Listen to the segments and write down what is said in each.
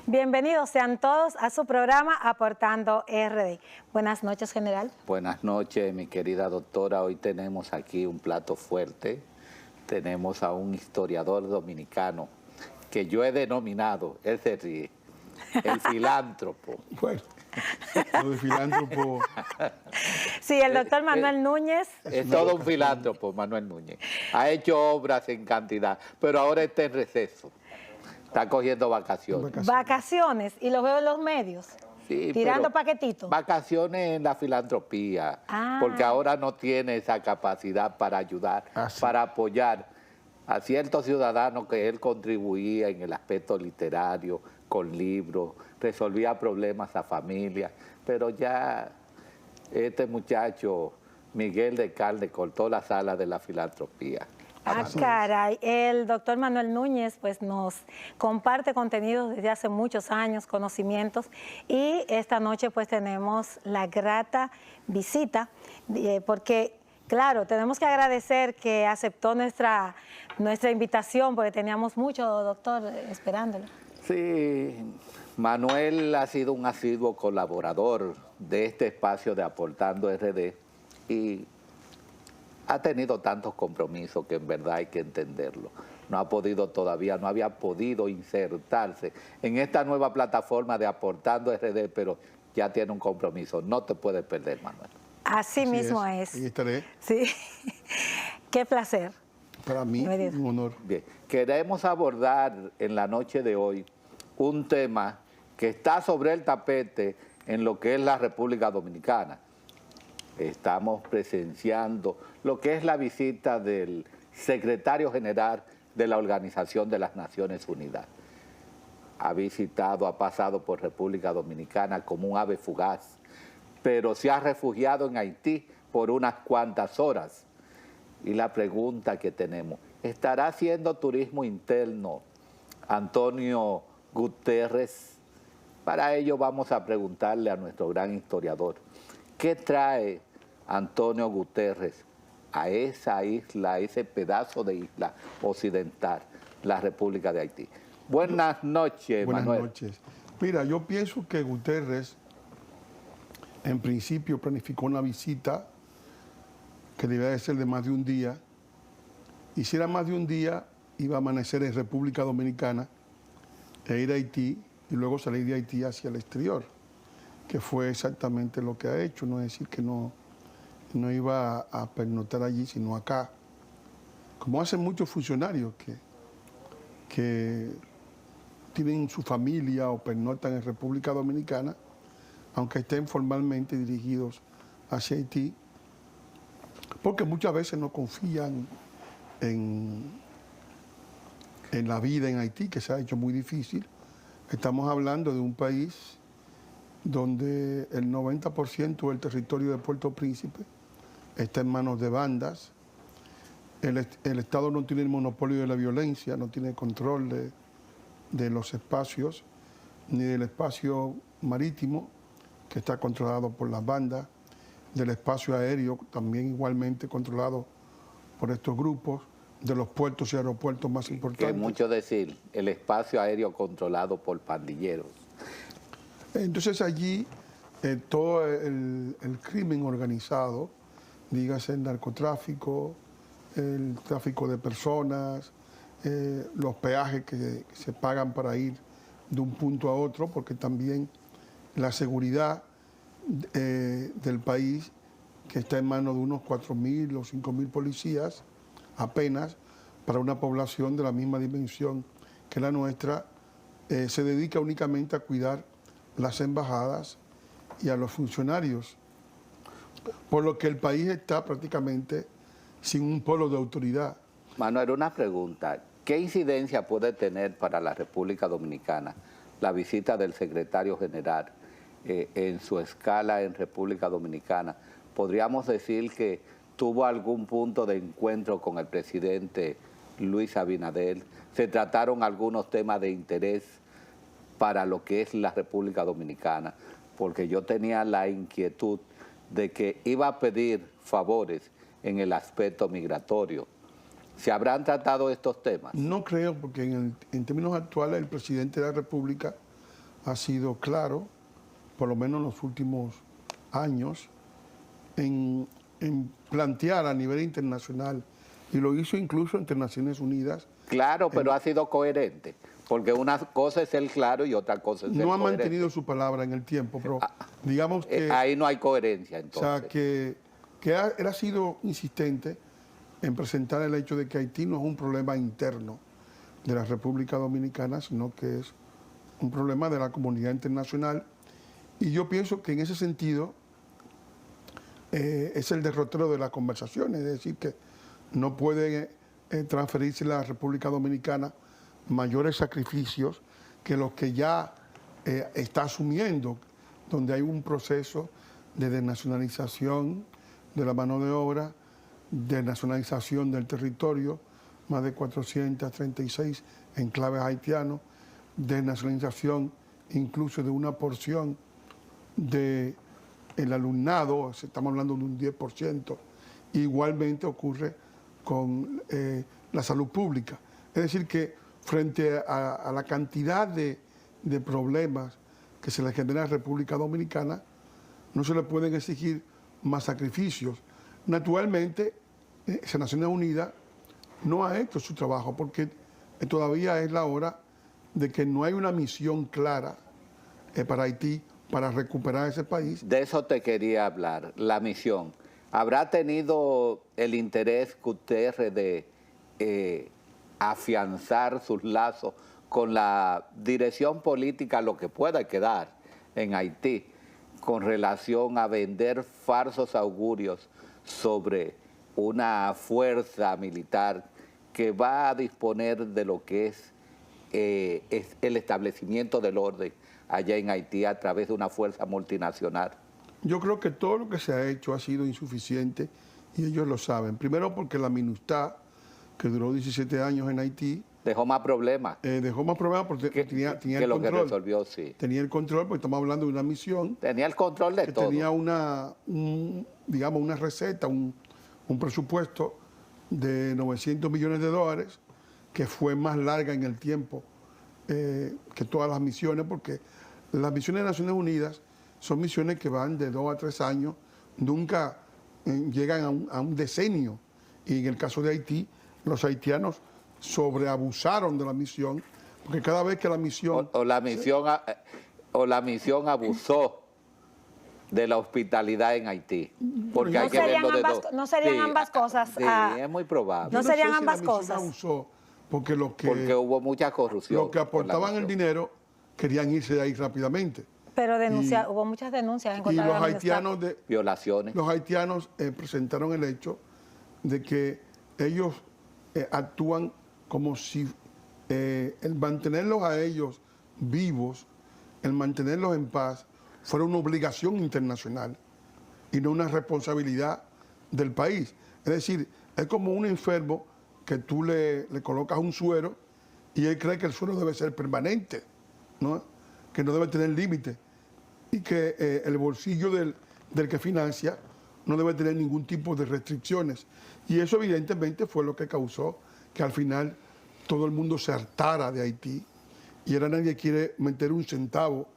Bienvenidos sean todos a su programa Aportando RD. Buenas noches, general. Buenas noches, mi querida doctora. Hoy tenemos aquí un plato fuerte. Tenemos a un historiador dominicano que yo he denominado, él se ríe, el filántropo. Bueno, lo de filántropo... Sí, el doctor Manuel Núñez. Es todo un filántropo, Manuel Núñez. Ha hecho obras en cantidad, pero ahora está en receso. Está cogiendo vacaciones. Vacaciones, y lo veo en los medios. Sí, tirando paquetitos. Vacaciones en la filantropía, porque ahora no tiene esa capacidad para ayudar, para apoyar a ciertos ciudadanos que él contribuía en el aspecto literario, con libros, resolvía problemas a familias, pero ya este muchacho, Miguel de Calde, cortó las alas de la filantropía. Caray, el doctor Manuel Núñez pues nos comparte contenidos desde hace muchos años, conocimientos, y esta noche pues tenemos la grata visita, porque claro, tenemos que agradecer que aceptó nuestra invitación, porque teníamos mucho, doctor, esperándolo. Sí, Manuel ha sido un asiduo colaborador de este espacio de Aportando RD y ha tenido tantos compromisos que en verdad hay que entenderlo. No ha podido todavía, no había podido insertarse en esta nueva plataforma de Aportando RD, pero ya tiene un compromiso. No te puedes perder, Manuel. Así mismo es. Ahí estaré. Sí. Qué placer. Para mí, un honor. Bien, queremos abordar en la noche de hoy un tema que está sobre el tapete en lo que es la República Dominicana. Estamos presenciando lo que es la visita del secretario general de la Organización de las Naciones Unidas. Ha visitado, ha pasado por República Dominicana como un ave fugaz, pero se ha refugiado en Haití por unas cuantas horas. Y la pregunta que tenemos, ¿estará haciendo turismo interno Antonio Guterres? Para ello vamos a preguntarle a nuestro gran historiador, ¿qué trae Antonio Guterres a esa isla, a ese pedazo de isla occidental, la República de Haití? Buenas noches, Manuel. Buenas noches. Mira, yo pienso que Guterres, en principio, planificó una visita que debía de ser de más de un día. Y si era más de un día, iba a amanecer en República Dominicana e ir a Haití y luego salir de Haití hacia el exterior, que fue exactamente lo que ha hecho. No es decir que no iba a pernoctar allí, sino acá, como hacen muchos funcionarios que tienen su familia o pernoctan en República Dominicana, aunque estén formalmente dirigidos hacia Haití, porque muchas veces no confían en la vida en Haití, que se ha hecho muy difícil. Estamos hablando de un país donde el 90% del territorio de Puerto Príncipe está en manos de bandas. El Estado no tiene el monopolio de la violencia, no tiene control de los espacios, ni del espacio marítimo, que está controlado por las bandas, del espacio aéreo, también igualmente controlado por estos grupos, de los puertos y aeropuertos más importantes. Que mucho decir, el espacio aéreo controlado por pandilleros. Entonces allí todo el crimen organizado, dígase el narcotráfico, el tráfico de personas, los peajes que se pagan para ir de un punto a otro, porque también la seguridad del país, que está en manos de unos 4.000 o 5.000 policías, apenas, para una población de la misma dimensión que la nuestra, se dedica únicamente a cuidar las embajadas y a los funcionarios, por lo que el país está prácticamente sin un polo de autoridad. Manuel, una pregunta. ¿Qué incidencia puede tener para la República Dominicana la visita del secretario general en su escala en República Dominicana? ¿Podríamos decir que tuvo algún punto de encuentro con el presidente Luis Abinader? ¿Se trataron algunos temas de interés para lo que es la República Dominicana? Porque yo tenía la inquietud de que iba a pedir favores en el aspecto migratorio. ¿Se habrán tratado estos temas? No creo, porque en términos actuales el presidente de la República ha sido claro, por lo menos en los últimos años, en plantear a nivel internacional, y lo hizo incluso entre Naciones Unidas. Claro, pero ha sido coherente, porque una cosa es ser claro y otra cosa es ser No ha coherente. mantenido su palabra en el tiempo, pero digamos que... Ahí no hay coherencia, O entonces. sea, él ha sido insistente en presentar el hecho de que Haití no es un problema interno de la República Dominicana, sino que es un problema de la comunidad internacional. Y yo pienso que en ese sentido es el derrotero de las conversaciones, es decir, que no puede transferirse a la República Dominicana mayores sacrificios que los que ya está asumiendo, donde hay un proceso de desnacionalización de la mano de obra, de nacionalización del territorio, más de 436 enclaves haitianos, desnacionalización incluso de una porción del alumnado, estamos hablando de un 10%, igualmente ocurre con la salud pública. Es decir, que frente a la cantidad de problemas que se le genera a la República Dominicana, no se le pueden exigir más sacrificios. Naturalmente, Naciones Unidas no ha hecho su trabajo porque todavía es la hora de que no hay una misión clara para Haití para recuperar ese país. De eso te quería hablar, la misión. ¿Habrá tenido el interés Gutiérrez de afianzar sus lazos con la dirección política, lo que pueda quedar en Haití, con relación a vender falsos augurios sobre una fuerza militar que va a disponer de lo que es el establecimiento del orden allá en Haití a través de una fuerza multinacional? Yo creo que todo lo que se ha hecho ha sido insuficiente y ellos lo saben. Primero porque la MINUSTAH, que duró 17 años en Haití, Dejó más problemas dejó más problemas porque tenía el que lo que control. resolvió, sí. Tenía el control, porque estamos hablando de una misión Tenía el control de que todo. tenía digamos, una receta, un presupuesto de $900 millones, que fue más larga en el tiempo que todas las misiones, porque las misiones de Naciones Unidas son misiones que van de 2 a 3 años, nunca llegan a un decenio. Y en el caso de Haití, los haitianos sobreabusaron de la misión, porque cada vez que la misión... O la misión abusó de la hospitalidad en Haití. Porque hay que verlo de dos. ¿No serían ambas cosas? Sí, es muy probable. No serían sé si ambas la misión cosas. abusó, porque Porque hubo mucha corrupción. los que aportaban el dinero querían irse de ahí rápidamente. Pero hubo muchas denuncias en Y contra de los la haitianos, Violaciones. los haitianos presentaron el hecho de que ellos actúan como si el mantenerlos a ellos vivos, el mantenerlos en paz, fuera una obligación internacional y no una responsabilidad del país. Es decir, es como un enfermo que tú le colocas un suero y él cree que el suero debe ser permanente, ¿no? Que no debe tener límite y que el bolsillo del que financia no debe tener ningún tipo de restricciones. Y eso evidentemente fue lo que causó que al final todo el mundo se hartara de Haití y ahora nadie quiere meter un centavo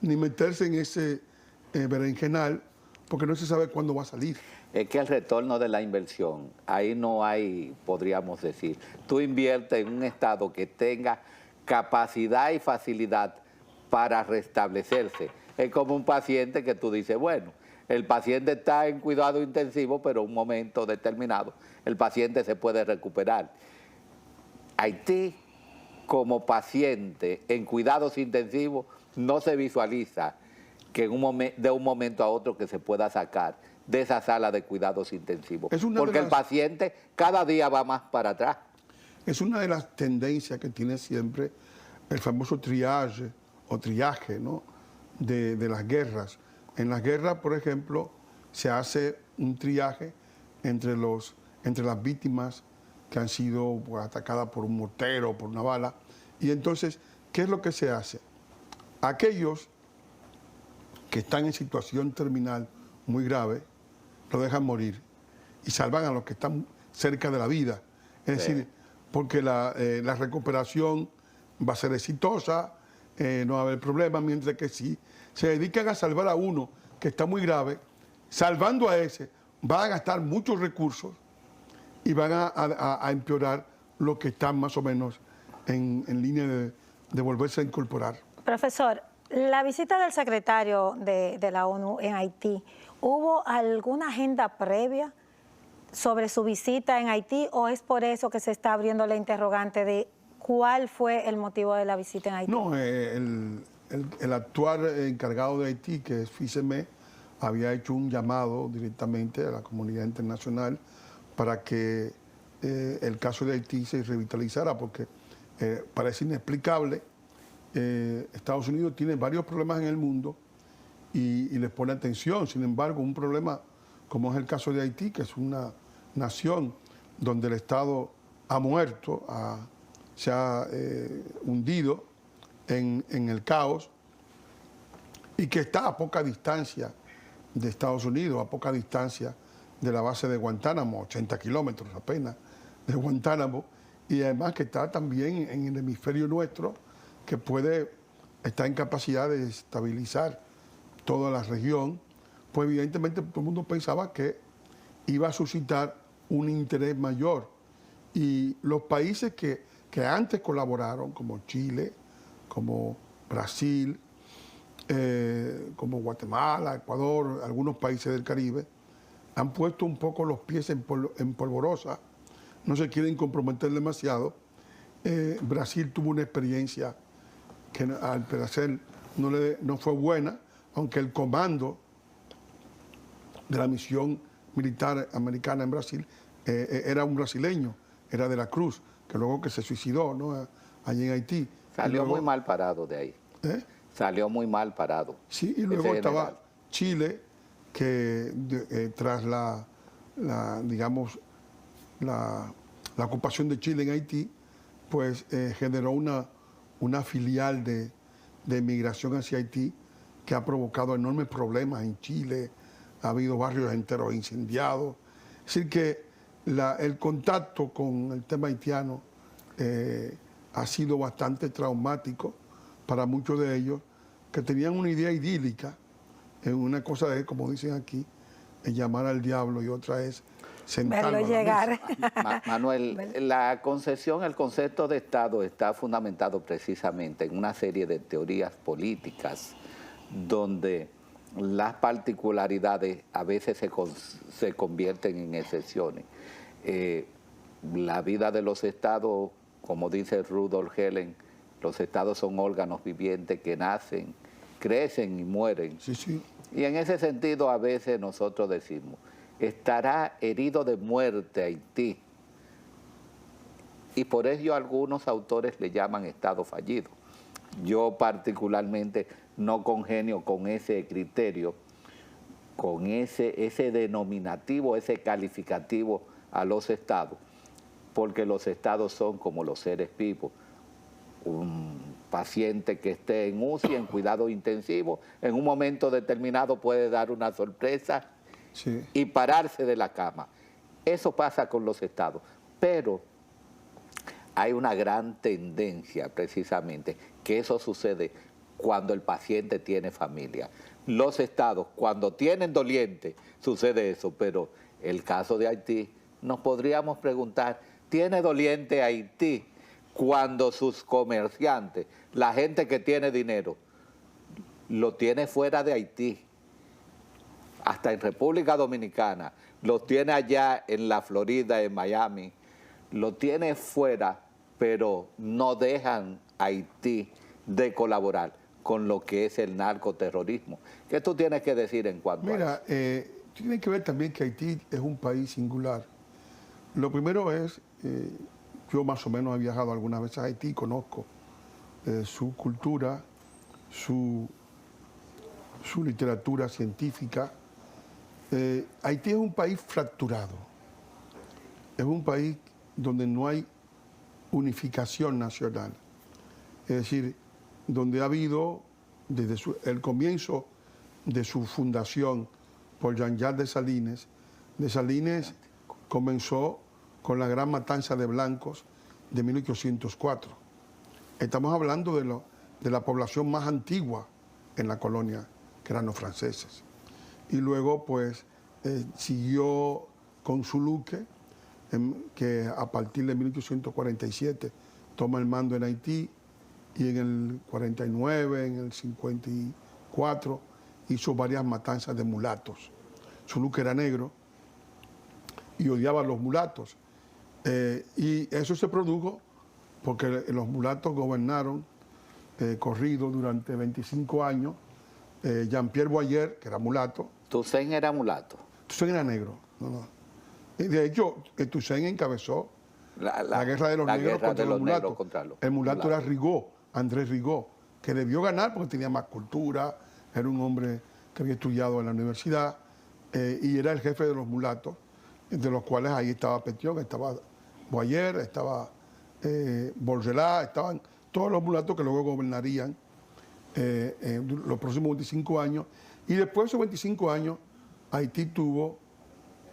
ni meterse en ese berenjenal porque no se sabe cuándo va a salir. Es que el retorno de la inversión, ahí no hay, podríamos decir, tú inviertes en un Estado que tenga capacidad y facilidad para restablecerse. Es como un paciente que tú dices, bueno, el paciente está en cuidado intensivo, pero en un momento determinado el paciente se puede recuperar. Haití, como paciente en cuidados intensivos, no se visualiza que de un momento a otro que se pueda sacar de esa sala de cuidados intensivos. Porque el paciente cada día va más para atrás. Es una de las tendencias que tiene siempre el famoso triaje, ¿no? de las guerras. En las guerras, por ejemplo, se hace un triaje entre las víctimas que han sido atacadas por un mortero, por una bala. Y entonces, ¿qué es lo que se hace? Aquellos que están en situación terminal muy grave, lo dejan morir y salvan a los que están cerca de la vida. Es decir, porque la recuperación va a ser exitosa, no va a haber problema, mientras que si se dedican a salvar a uno que está muy grave, salvando a ese, van a gastar muchos recursos y van a empeorar los que están más o menos en línea de volverse a incorporar. Profesor, la visita del secretario de la ONU en Haití, ¿hubo alguna agenda previa sobre su visita en Haití o es por eso que se está abriendo la interrogante de cuál fue el motivo de la visita en Haití? No, el actual encargado de Haití, que es FICEME, había hecho un llamado directamente a la comunidad internacional para que el caso de Haití se revitalizara, porque parece inexplicable. Estados Unidos tiene varios problemas en el mundo y les pone atención. Sin embargo, un problema como es el caso de Haití, que es una nación donde el Estado ha muerto, se ha hundido en el caos y que está a poca distancia de Estados Unidos, a poca distancia de la base de Guantánamo, 80 kilómetros apenas de Guantánamo, y además que está también en el hemisferio nuestro, que puede estar en capacidad de estabilizar toda la región, pues evidentemente todo el mundo pensaba que iba a suscitar un interés mayor. Y los países que antes colaboraron, como Chile, como Brasil, como Guatemala, Ecuador, algunos países del Caribe, han puesto un poco los pies en polvorosa, no se quieren comprometer demasiado. Brasil tuvo una experiencia que al parecer no fue buena, aunque el comando de la misión militar americana en Brasil era un brasileño, era de la Cruz, que luego que se suicidó, ¿no?, allí en Haití. Salió muy mal parado de ahí. Salió muy mal parado. Sí, y luego estaba Chile, que tras la ocupación de Chile en Haití, pues generó una filial de migración hacia Haití que ha provocado enormes problemas en Chile. Ha habido barrios enteros incendiados. Es decir, que el contacto con el tema haitiano ha sido bastante traumático para muchos de ellos, que tenían una idea idílica. Una cosa es, como dicen aquí, llamar al diablo, y otra es sentarlo verlo llegar. Manuel, la concepción, el concepto de Estado está fundamentado precisamente en una serie de teorías políticas donde las particularidades a veces se convierten en excepciones. La vida de los estados, como dice Rudolf Helen, los estados son órganos vivientes que nacen, crecen y mueren. Sí, sí. Y en ese sentido a veces nosotros decimos, estará herido de muerte Haití. Y por ello algunos autores le llaman estado fallido. Yo particularmente no congenio con ese criterio, con ese denominativo, ese calificativo a los estados, porque los estados son como los seres vivos. Un paciente que esté en UCI, en cuidado intensivo, en un momento determinado puede dar una sorpresa, sí, y pararse de la cama. Eso pasa con los estados, pero hay una gran tendencia precisamente que eso sucede cuando el paciente tiene familia. Los estados, cuando tienen doliente, sucede eso, pero el caso de Haití, nos podríamos preguntar, ¿tiene doliente Haití cuando sus comerciantes, la gente que tiene dinero, lo tiene fuera de Haití? Hasta en República Dominicana, lo tiene allá en la Florida, en Miami, lo tiene fuera, pero no dejan a Haití de colaborar con lo que es el narcoterrorismo. ¿Qué tú tienes que decir en cuanto a eso? Tiene que ver también que Haití es un país singular. Lo primero es, yo más o menos he viajado algunas veces a Haití, conozco su cultura, su literatura científica. Haití es un país fracturado, es un país donde no hay unificación nacional, es decir, donde ha habido desde el comienzo de su fundación por Jean-Jacques Dessalines comenzó con la gran matanza de blancos de 1804. Estamos hablando de la población más antigua en la colonia, que eran los franceses. Y luego, pues, siguió con Zuluque, que a partir de 1847 toma el mando en Haití, y en el 49, en el 54, hizo varias matanzas de mulatos. Zuluque era negro y odiaba a los mulatos. Y eso se produjo porque los mulatos gobernaron corrido durante 25 años. Jean-Pierre Boyer, que era mulato. Toussaint era mulato. Toussaint era negro. No. De hecho, Toussaint encabezó la guerra de los negros contra los mulatos. El mulato era Rigaud, André Rigaud, que debió ganar porque tenía más cultura, era un hombre que había estudiado en la universidad y era el jefe de los mulatos, de los cuales ahí estaba Pétion, estaba Boyer, estaba Bourgelat, estaban todos los mulatos que luego gobernarían los próximos 25 años. Y después de esos 25 años, Haití tuvo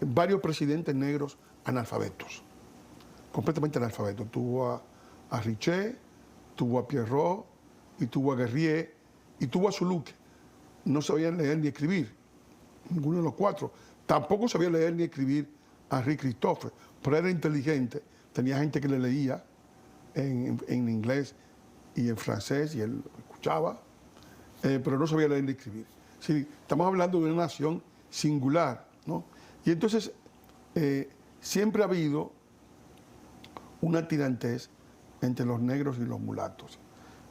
varios presidentes negros analfabetos, completamente analfabetos. Tuvo a Richer, tuvo a Pierrot, y tuvo a Guerrier, y tuvo a Zuluque. No sabían leer ni escribir, ninguno de los cuatro. Tampoco sabía leer ni escribir Henri Christophe, pero era inteligente. Tenía gente que le leía en inglés y en francés, y él escuchaba, pero no sabía leer ni escribir. Sí, estamos hablando de una nación singular, ¿no? Y entonces siempre ha habido una tirantez entre los negros y los mulatos.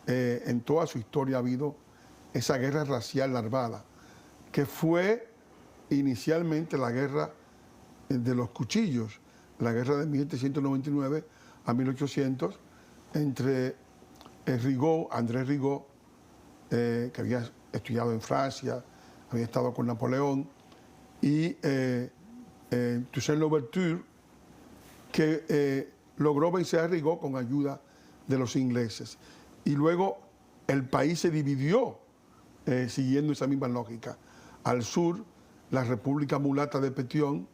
En toda su historia ha habido esa guerra racial larvada, que fue inicialmente la guerra de los cuchillos, la guerra de 1799 a 1800, entre Rigaud, André Rigaud, que había estudiado en Francia, había estado con Napoleón, y Toussaint Louverture, que logró vencer a Rigaud con ayuda de los ingleses. Y luego el país se dividió siguiendo esa misma lógica. Al sur, la República Mulata de Pétion,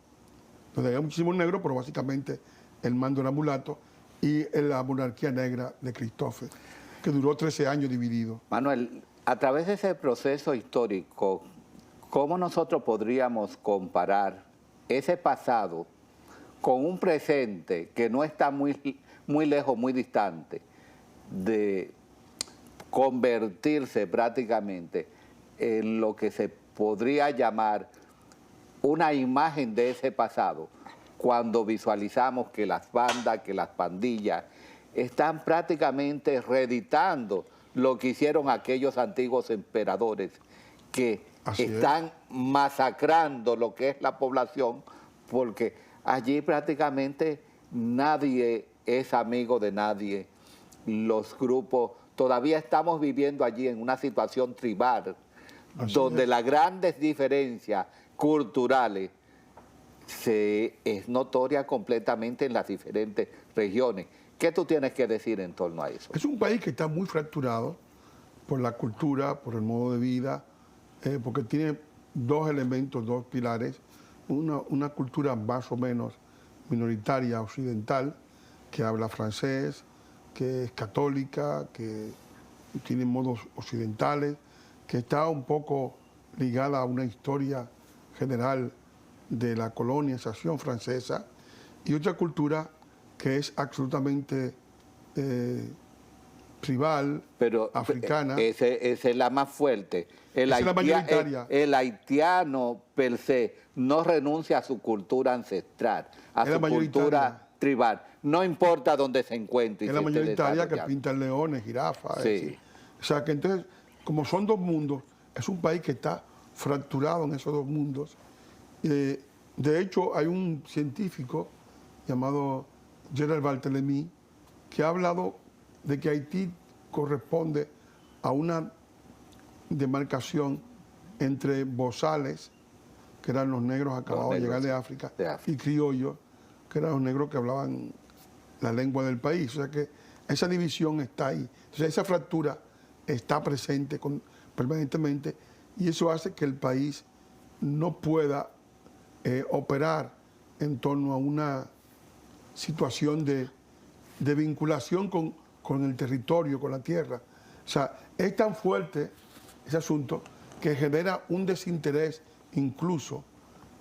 donde había muchísimos negros, pero básicamente el mando era mulato, y la monarquía negra de Christophe, que duró 13 años dividido. Manuel, a través de ese proceso histórico, ¿cómo nosotros podríamos comparar ese pasado con un presente que no está muy lejos, muy distante, de convertirse prácticamente en lo que se podría llamar una imagen de ese pasado, cuando visualizamos que las bandas, que las pandillas están prácticamente reeditando lo que hicieron aquellos antiguos emperadores que están masacrando lo que es la población, porque allí prácticamente nadie es amigo de nadie. Los grupos, todavía estamos viviendo allí en una situación tribal, donde las grandes diferencias culturales es notoria completamente en las diferentes regiones. ¿Qué tú tienes que decir en torno a eso? Es un país que está muy fracturado por la cultura, por el modo de vida, porque tiene dos elementos, dos pilares. Una cultura más o menos minoritaria occidental, que habla francés, que es católica, que tiene modos occidentales, que está un poco ligada a una historia general de la colonización francesa, y otra cultura que es absolutamente tribal, pero africana. Esa es la más fuerte. Es la mayoritaria. El haitiano per se no renuncia a su cultura ancestral, a su cultura tribal. No importa dónde se encuentre. Es la mayoritaria que pintan leones, jirafas. Sí. O sea que entonces, como son dos mundos, es un país que está fracturado en esos dos mundos. De hecho, hay un científico llamado Gerald Barthélemy que ha hablado de que Haití corresponde a una demarcación entre bozales, que eran los negros acabados de llegar de África, y criollos, que eran los negros que hablaban la lengua del país. O sea que esa división está ahí. Entonces esa fractura está presente permanentemente, y eso hace que el país no pueda operar en torno a una situación de vinculación con el territorio, con la tierra. O sea, es tan fuerte ese asunto que genera un desinterés incluso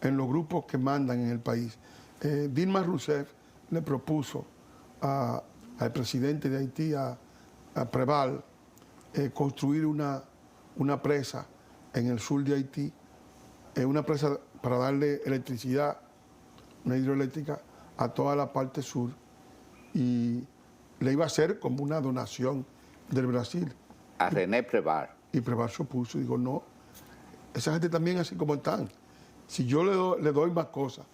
en los grupos que mandan en el país. Dilma Rousseff le propuso al presidente de Haití, a Preval, construir una presa en el sur de Haití, una presa para darle electricidad, una hidroeléctrica, a toda la parte sur, y le iba a hacer como una donación del Brasil. A René Preval. Y Preval se opuso y dijo, no, esa gente también así como están. Si yo le doy más cosas,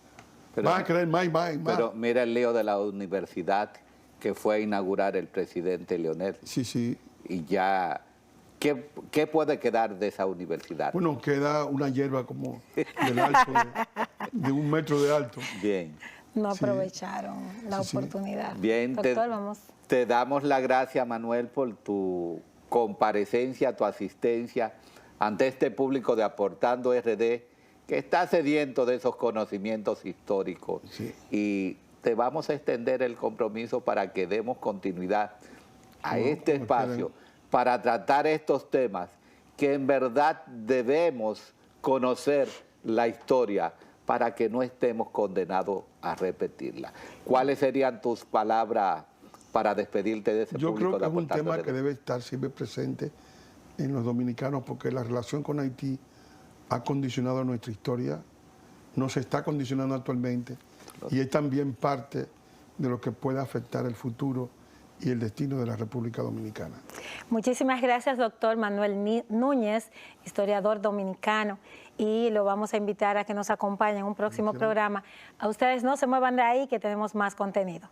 van a querer más y más y más. Pero mira el lío de la universidad que fue a inaugurar el presidente Leonel. Sí, sí. Y ya, ¿qué puede quedar de esa universidad? Bueno, queda una hierba como del alto, de 1 metro de alto. Bien. No aprovecharon la oportunidad. Bien, Doctor, vamos. te damos las gracias, Manuel, por tu comparecencia, tu asistencia ante este público de Aportando RD, que está sediento de esos conocimientos históricos. Sí. Y te vamos a extender el compromiso para que demos continuidad a este espacio para tratar estos temas que en verdad debemos conocer la historia para que no estemos condenados a repetirla. ¿Cuáles serían tus palabras para despedirte de ese Yo público? creo que de es un Aportando tema RD? que debe estar siempre presente en los dominicanos, porque la relación con Haití ha condicionado nuestra historia, nos está condicionando actualmente, y es también parte de lo que puede afectar el futuro y el destino de la República Dominicana. Muchísimas gracias, doctor Manuel Núñez, historiador dominicano, y lo vamos a invitar a que nos acompañe en un próximo programa. A ustedes no se muevan de ahí, que tenemos más contenido.